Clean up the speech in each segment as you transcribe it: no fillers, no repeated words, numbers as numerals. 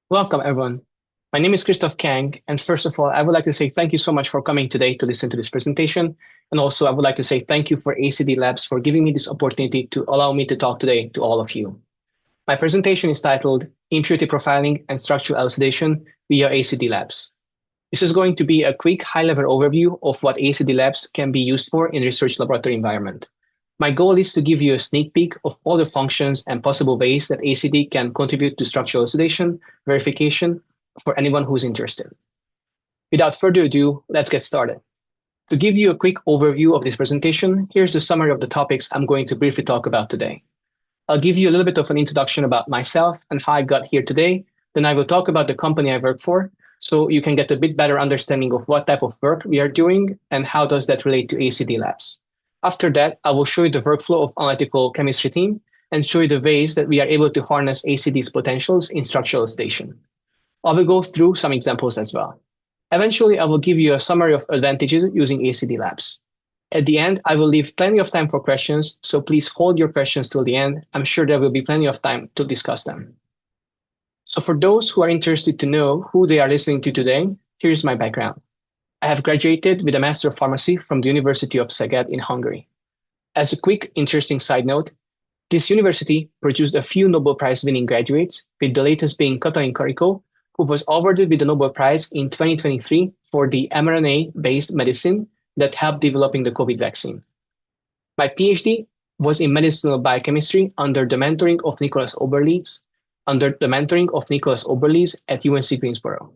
Welcome, everyone. My name is Kristof Cank, and first of all, I would like to say thank you so much for coming today to listen to this presentation. And also, I would like to say thank you for ACDLabs for giving me this opportunity to allow me to talk today to all of you. My presentation is titled Impurity Profiling and Structural Elucidation via ACDLabs. This is going to be a quick high-level overview of what ACDLabs can be used for in research laboratory environment. My goal is to give you a sneak peek of all the functions and possible ways that ACD can contribute to structural elucidation, verification for anyone who's interested. Without further ado, let's get started. To give you a quick overview of this presentation, here's the summary of the topics I'm going to briefly talk about today. I'll give you a little bit of an introduction about myself and how I got here today. Then I will talk about the company I work for, so you can get a bit better understanding of what type of work we are doing and how does that relate to ACDLabs. After that, I will show you the workflow of analytical chemistry team and show you the ways that we are able to harness ACD's potentials in structural elucidation. I will go through some examples as well. Eventually, I will give you a summary of advantages using ACDLabs. At the end, I will leave plenty of time for questions, so please hold your questions till the end. I'm sure there will be plenty of time to discuss them. So for those who are interested to know who they are listening to today, here's my background. I have graduated with a Master of Pharmacy from the University of Szeged in Hungary. As a quick, interesting side note, this university produced a few Nobel Prize winning graduates, with the latest being Katalin Karikó, who was awarded with the Nobel Prize in 2023 for the mRNA-based medicine that helped developing the COVID vaccine. My PhD was in medicinal biochemistry under the mentoring of Nicholas Oberlies at UNC Greensboro.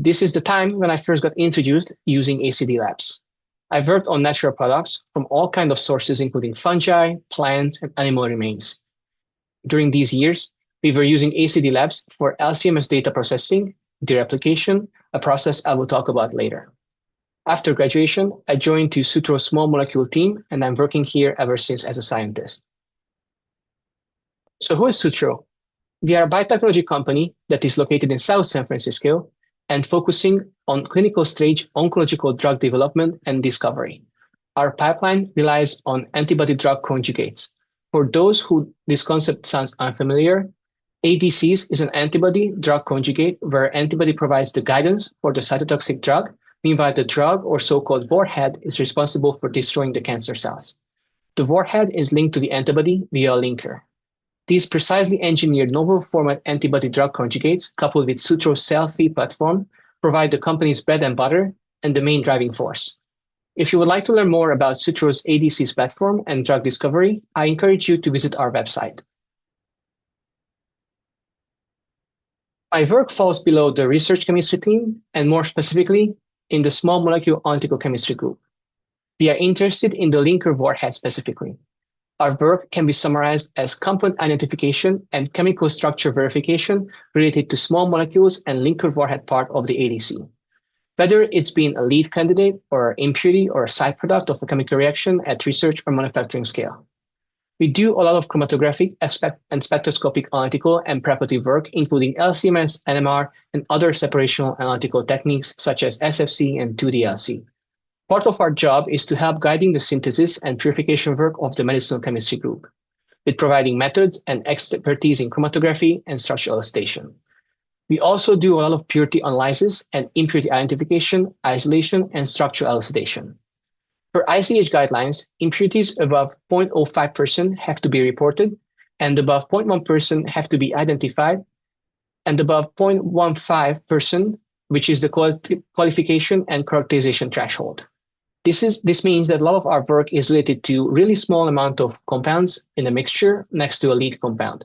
This is the time when I first got introduced using ACDLabs. I've worked on natural products from all kinds of sources, including fungi, plants, and animal remains. During these years, we were using ACDLabs for LCMS data processing, Dereplication, a process I will talk about later. After graduation, I joined the Sutro small molecule team, and I'm working here ever since as a scientist. So who is Sutro? We are a biotechnology company that is located in South San Francisco and focusing on clinical stage oncological drug development and discovery. Our pipeline relies on antibody drug conjugates. For those who this concept sounds unfamiliar, ADCs is an antibody drug conjugate where antibody provides the guidance for the cytotoxic drug, meanwhile the drug or so-called warhead is responsible for destroying the cancer cells. The warhead is linked to the antibody via a linker. These precisely engineered novel format antibody drug conjugates, coupled with Sutro's cell-free platform, provide the company's bread and butter and the main driving force. If you would like to learn more about Sutro's ADCs platform and drug discovery, I encourage you to visit our website. My work falls below the research chemistry team, and more specifically, in the small molecule analytical chemistry group. We are interested in the linker-warhead specifically. Our work can be summarized as component identification and chemical structure verification related to small molecules and linker-warhead part of the ADC. Whether it's been a lead candidate or impurity or a side product of a chemical reaction at research or manufacturing scale. We do a lot of chromatographic and spectroscopic analytical and preparative work, including LCMS, NMR, and other separational analytical techniques such as SFC and 2DLC. Part of our job is to help guiding the synthesis and purification work of the medicinal chemistry group, with providing methods and expertise in chromatography and structural elucidation. We also do a lot of purity analysis and impurity identification, isolation, and structural elucidation. Per ICH guidelines, impurities above 0.05% have to be reported, and above 0.1% have to be identified, and above 0.15%, which is the qualification and characterization threshold. This means that a lot of our work is related to really small amount of compounds in a mixture next to a lead compound.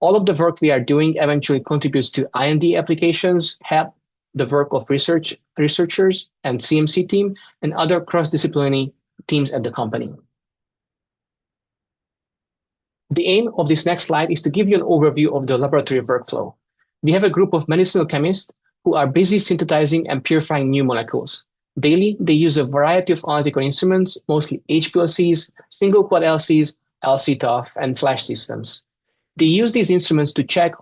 All of the work we are doing eventually contributes to IND applications, help the work of researchers and CMC team and other cross-disciplinary teams at the company. The aim of this next slide is to give you an overview of the laboratory workflow. We have a group of medicinal chemists who are busy synthesizing and purifying new molecules. Daily, they use a variety of analytical instruments, mostly HPLCs, single quad LCs, LC-TOF, and flash systems. They use these instruments to check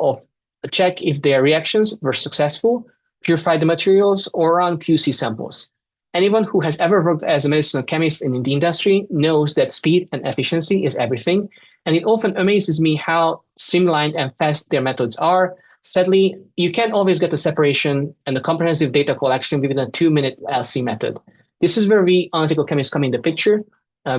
if their reactions were successful, purify the materials, or run QC samples. Anyone who has ever worked as a medicinal chemist in the industry knows that speed and efficiency is everything, and it often amazes me how streamlined and fast their methods are, Sadly, you can't always get the separation and the comprehensive data collection within a 2-minute LC method. This is where we analytical chemists come in the picture,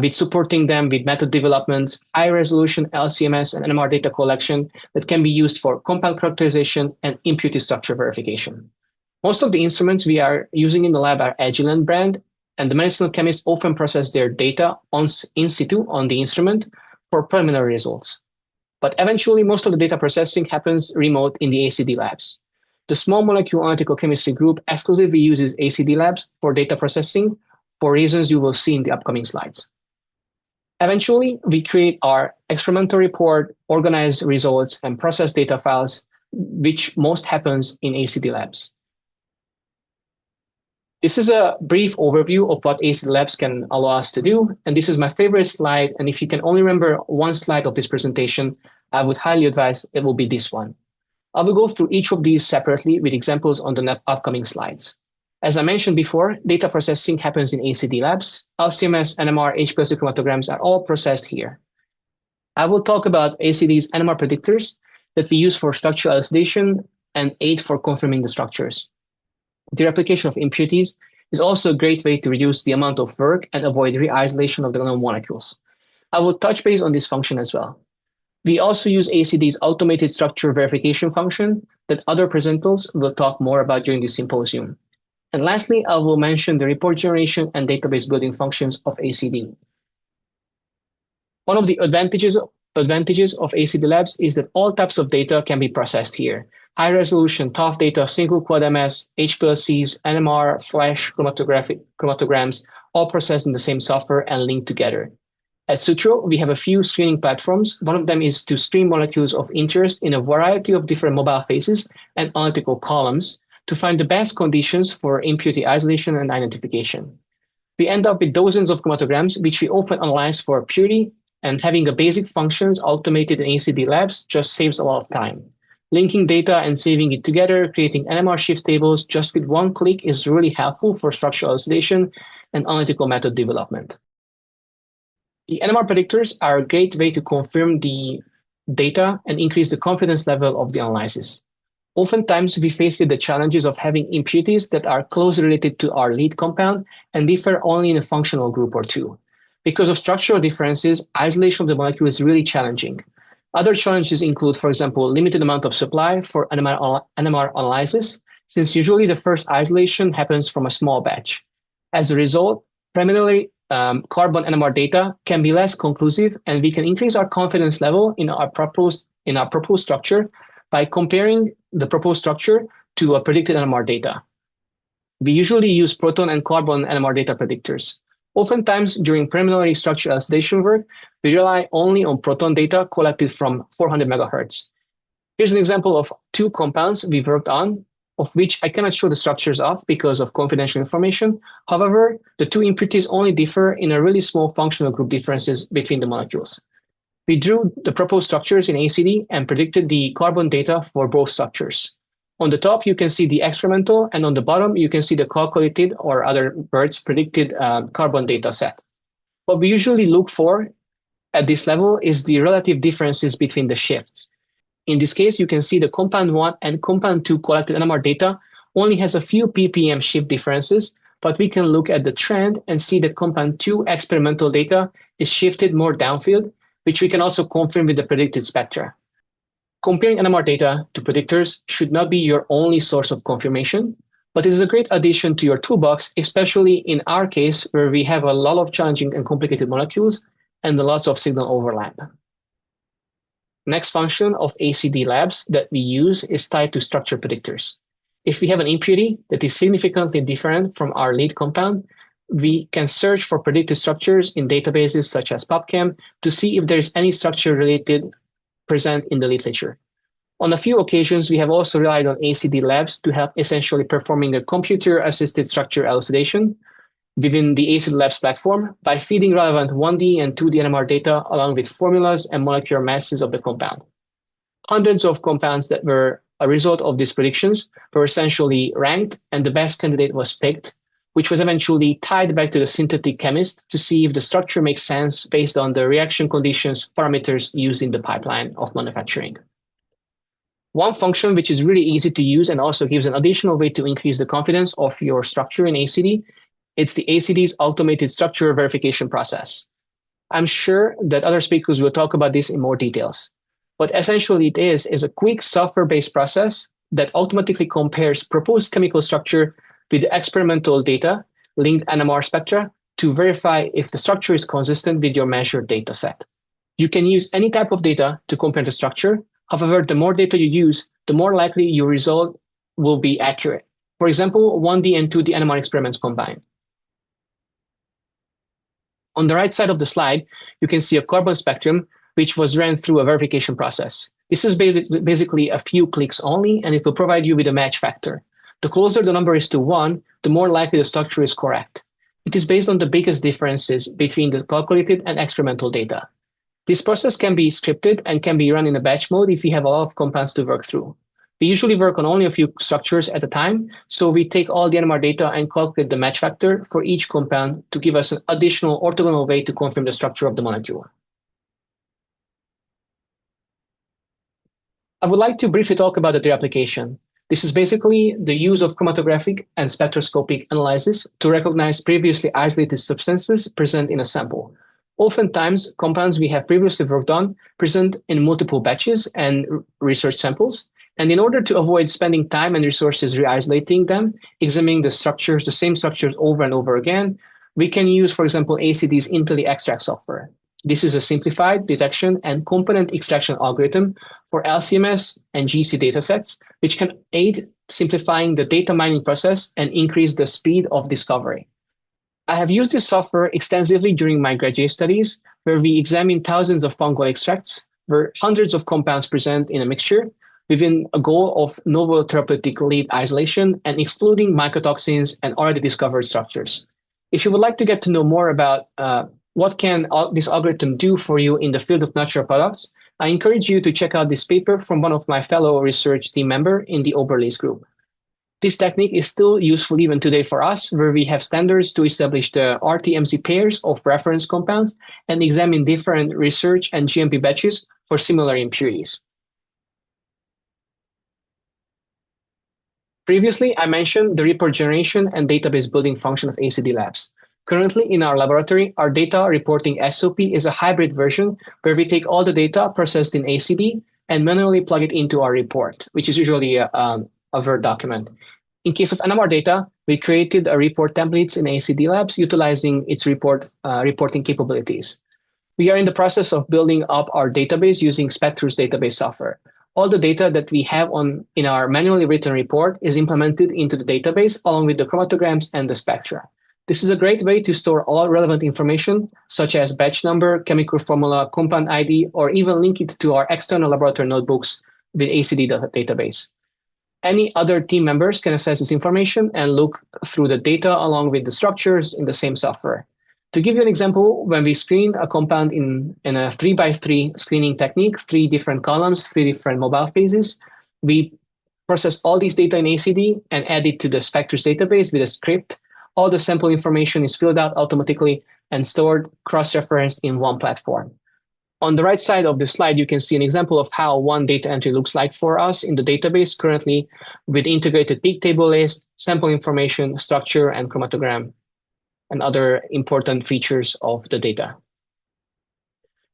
with supporting them with method developments, high-resolution LCMS and NMR data collection that can be used for compound characterization and impurity structure verification. Most of the instruments we are using in the lab are Agilent brand, and the medicinal chemists often process their data in situ on the instrument for preliminary results. But eventually, most of the data processing happens remote in the ACD labs. The small molecule analytical chemistry group exclusively uses ACDLabs for data processing for reasons you will see in the upcoming slides. Eventually, we create our experimental report, organize results, and process data files, which most happens in ACDLabs. This is a brief overview of what ACDLabs can allow us to do, and this is my favorite slide, and if you can only remember one slide of this presentation, I would highly advise it will be this one. I will go through each of these separately with examples on the upcoming slides. As I mentioned before, data processing happens in ACDLabs. LCMS, NMR, HPLC chromatograms are all processed here. I will talk about ACD's NMR predictors that we use for structural elucidation and aid for confirming the structures. Dereplication of impurities is also a great way to reduce the amount of work and avoid re-isolation of the known molecules. I will touch base on this function as well. We also use ACD's automated structure verification function that other presenters will talk more about during this symposium. And lastly, I will mention the report generation and database building functions of ACD. One of the advantages of ACDLabs is that all types of data can be processed here. High-resolution TOF data, single quad MS, HPLCs, NMR, flash chromatograms, all processed in the same software and linked together. At Sutro, we have a few screening platforms. One of them is to screen molecules of interest in a variety of different mobile phases and analytical columns to find the best conditions for impurity isolation and identification. We end up with dozens of chromatograms, which we often analyze for purity, and having a basic functions automated in ACDLabs just saves a lot of time. Linking data and saving it together, creating NMR shift tables just with one click is really helpful for structural elucidation and analytical method development. The NMR predictors are a great way to confirm the data and increase the confidence level of the analysis. Oftentimes, we face with the challenges of having impurities that are closely related to our lead compound and differ only in a functional group or two. Because of structural differences, isolation of the molecule is really challenging. Other challenges include, for example, limited amount of supply for NMR analysis, since usually the first isolation happens from a small batch. As a result, primarily carbon NMR data can be less conclusive, and we can increase our confidence level in our proposed structure by comparing the proposed structure to a predicted NMR data. We usually use proton and carbon NMR data predictors. Oftentimes, during preliminary structural elucidation work, we rely only on proton data collected from 400 megahertz. Here's an example of two compounds we worked on, of which I cannot show the structures of because of confidential information. However, the two impurities only differ in a really small functional group differences between the molecules. We drew the proposed structures in ACD and predicted the carbon data for both structures. On the top, you can see the experimental, and on the bottom, you can see the calculated, or other words, predicted carbon data set. What we usually look for at this level is the relative differences between the shifts. In this case, you can see the compound 1 and compound 2 collected NMR data only has a few ppm shift differences, but we can look at the trend and see that compound 2 experimental data is shifted more downfield, which we can also confirm with the predicted spectra. Comparing NMR data to predictors should not be your only source of confirmation, but it is a great addition to your toolbox, especially in our case where we have a lot of challenging and complicated molecules and lots of signal overlap. Next function of ACDLabs that we use is tied to structure predictors. If we have an impurity that is significantly different from our lead compound, we can search for predicted structures in databases such as PubChem to see if there is any structure related present in the literature. On a few occasions, we have also relied on ACDLabs to help essentially performing a computer-assisted structure elucidation within the ACDLabs platform by feeding relevant 1D and 2D NMR data along with formulas and molecular masses of the compound. Hundreds of compounds that were a result of these predictions were essentially ranked, and the best candidate was picked, which was eventually tied back to the synthetic chemist to see if the structure makes sense based on the reaction conditions parameters used in the pipeline of manufacturing. One function which is really easy to use and also gives an additional way to increase the confidence of your structure in ACD, it's the ACD's automated structure verification process. I'm sure that other speakers will talk about this in more details. What essentially it is a quick software-based process that automatically compares proposed chemical structure with the experimental data, linked NMR spectra, to verify if the structure is consistent with your measured data set. You can use any type of data to compare the structure. However, the more data you use, the more likely your result will be accurate. For example, 1D and 2D NMR experiments combined. On the right side of the slide, you can see a carbon spectrum, which was ran through a verification process. This is basically a few clicks only, and it will provide you with a match factor. The closer the number is to 1, the more likely the structure is correct. It is based on the biggest differences between the calculated and experimental data. This process can be scripted and can be run in a batch mode if you have a lot of compounds to work through. We usually work on only a few structures at a time, so we take all the NMR data and calculate the match factor for each compound to give us an additional orthogonal way to confirm the structure of the molecule. I would like to briefly talk about the Dereplication. This is basically the use of chromatographic and spectroscopic analysis to recognize previously isolated substances present in a sample. Oftentimes, compounds we have previously worked on present in multiple batches and research samples. And in order to avoid spending time and resources re-isolating them, examining the same structures over and over again, we can use, for example, ACD's Intelli extract software. This is a simplified detection and component extraction algorithm for LCMS and GC datasets, which can aid simplifying the data mining process and increase the speed of discovery. I have used this software extensively during my graduate studies, where we examined thousands of fungal extracts, where hundreds of compounds present in a mixture, within a goal of novel therapeutic lead isolation and excluding mycotoxins and already discovered structures. If you would like to get to know more about what can this algorithm do for you in the field of natural products, I encourage you to check out this paper from one of my fellow research team members in the Oberle's group. This technique is still useful even today for us, where we have standards to establish the RT-MC pairs of reference compounds and examine different research and GMP batches for similar impurities. Previously, I mentioned the report generation and database building function of ACDLabs. Currently, in our laboratory, our data reporting SOP is a hybrid version where we take all the data processed in ACD and manually plug it into our report, which is usually a Word document. In case of NMR data, we created a report templates in ACDLabs utilizing its reporting capabilities. We are in the process of building up our database using Spectrus database software. All the data that we have in our manually written report is implemented into the database along with the chromatograms and the spectra. This is a great way to store all relevant information, such as batch number, chemical formula, compound ID, or even link it to our external laboratory notebooks with ACD database. Any other team members can access this information and look through the data along with the structures in the same software. To give you an example, when we screen a compound in a 3x3 screening technique, 3 different columns, 3 different mobile phases, we process all these data in ACD and add it to the Spectrus database with a script. All the sample information is filled out automatically and stored cross-referenced in one platform. On the right side of the slide, you can see an example of how one data entry looks like for us in the database currently with integrated peak table list, sample information, structure, and chromatogram, and other important features of the data.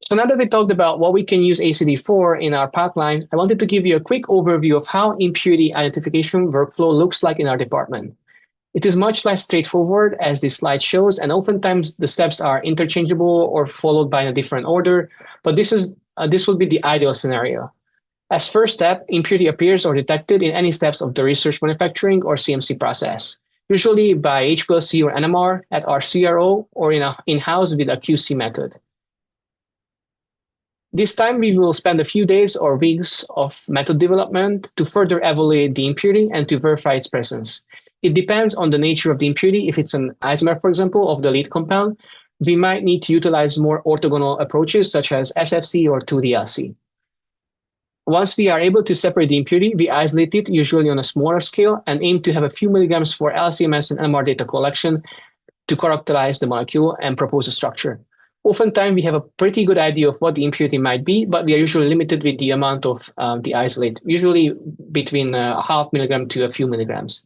So now that we talked about what we can use ACD for in our pipeline, I wanted to give you a quick overview of how impurity identification workflow looks like in our department. It is much less straightforward as this slide shows, and oftentimes the steps are interchangeable or followed by a different order, but this would be the ideal scenario. As first step, impurity appears or detected in any steps of the research manufacturing or CMC process, usually by HPLC or NMR at our CRO or in-house with a QC method. This time we will spend a few days or weeks of method development to further evaluate the impurity and to verify its presence. It depends on the nature of the impurity. If it's an isomer, for example, of the lead compound, we might need to utilize more orthogonal approaches such as SFC or 2DLC. Once we are able to separate the impurity, we isolate it usually on a smaller scale and aim to have a few milligrams for LCMS and NMR data collection to characterize the molecule and propose a structure. Oftentimes, we have a pretty good idea of what the impurity might be, but we are usually limited with the amount of the isolate, usually between a half milligram to a few milligrams.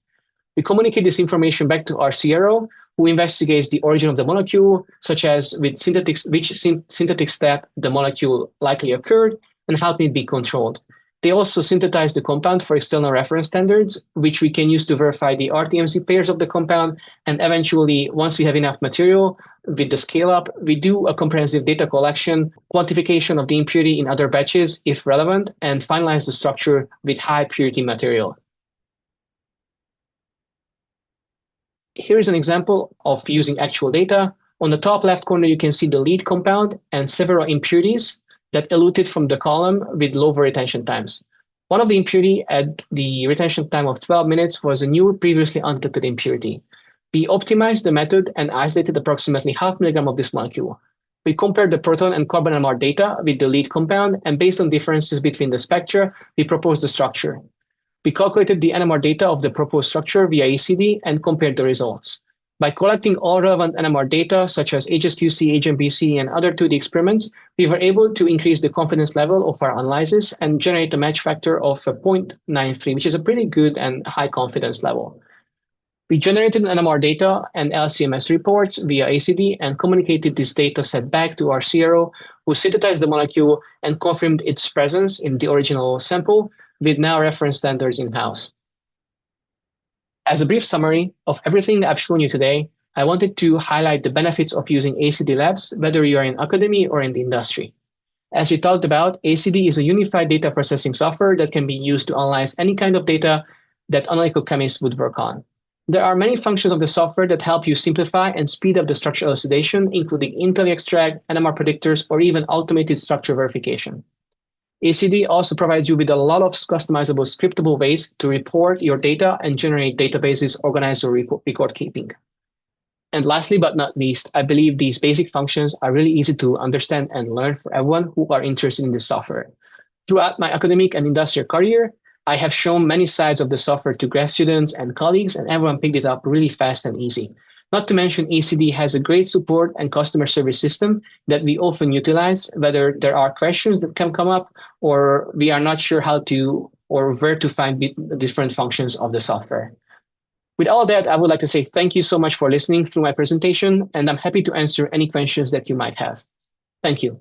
We communicate this information back to our CRO, who investigates the origin of the molecule, such as which synthetic step the molecule likely occurred and how can it be controlled. They also synthesize the compound for external reference standards, which we can use to verify the RTMC pairs of the compound. And eventually, once we have enough material with the scale up, we do a comprehensive data collection, quantification of the impurity in other batches if relevant, and finalize the structure with high purity material. Here is an example of using actual data. On the top left corner, you can see the lead compound and several impurities that eluted from the column with lower retention times. One of the impurity at the retention time of 12 minutes was a new previously undetected impurity. We optimized the method and isolated approximately half milligram of this molecule. We compared the proton and carbon NMR data with the lead compound, and based on differences between the spectra, we proposed the structure. We calculated the NMR data of the proposed structure via ACD and compared the results. By collecting all relevant NMR data, such as HSQC, HMBC, and other 2D experiments, we were able to increase the confidence level of our analysis and generate a match factor of 0.93, which is a pretty good and high confidence level. We generated NMR data and LCMS reports via ACD and communicated this data set back to our CRO, who synthesized the molecule and confirmed its presence in the original sample with now reference standards in-house. As a brief summary of everything I've shown you today, I wanted to highlight the benefits of using ACDLabs, whether you are in academia or in the industry. As we talked about, ACD is a unified data processing software that can be used to analyze any kind of data that analytical chemists would work on. There are many functions of the software that help you simplify and speed up the structure elucidation, including IntelliExtract, NMR predictors, or even automated structure verification. ACD also provides you with a lot of customizable scriptable ways to report your data and generate databases, organize your record keeping. And lastly, but not least, I believe these basic functions are really easy to understand and learn for everyone who are interested in this software. Throughout my academic and industrial career, I have shown many sides of the software to grad students and colleagues, and everyone picked it up really fast and easy. Not to mention, ACD has a great support and customer service system that we often utilize, whether there are questions that can come up or we are not sure how to or where to find different functions of the software. With all that, I would like to say thank you so much for listening through my presentation, and I'm happy to answer any questions that you might have. Thank you.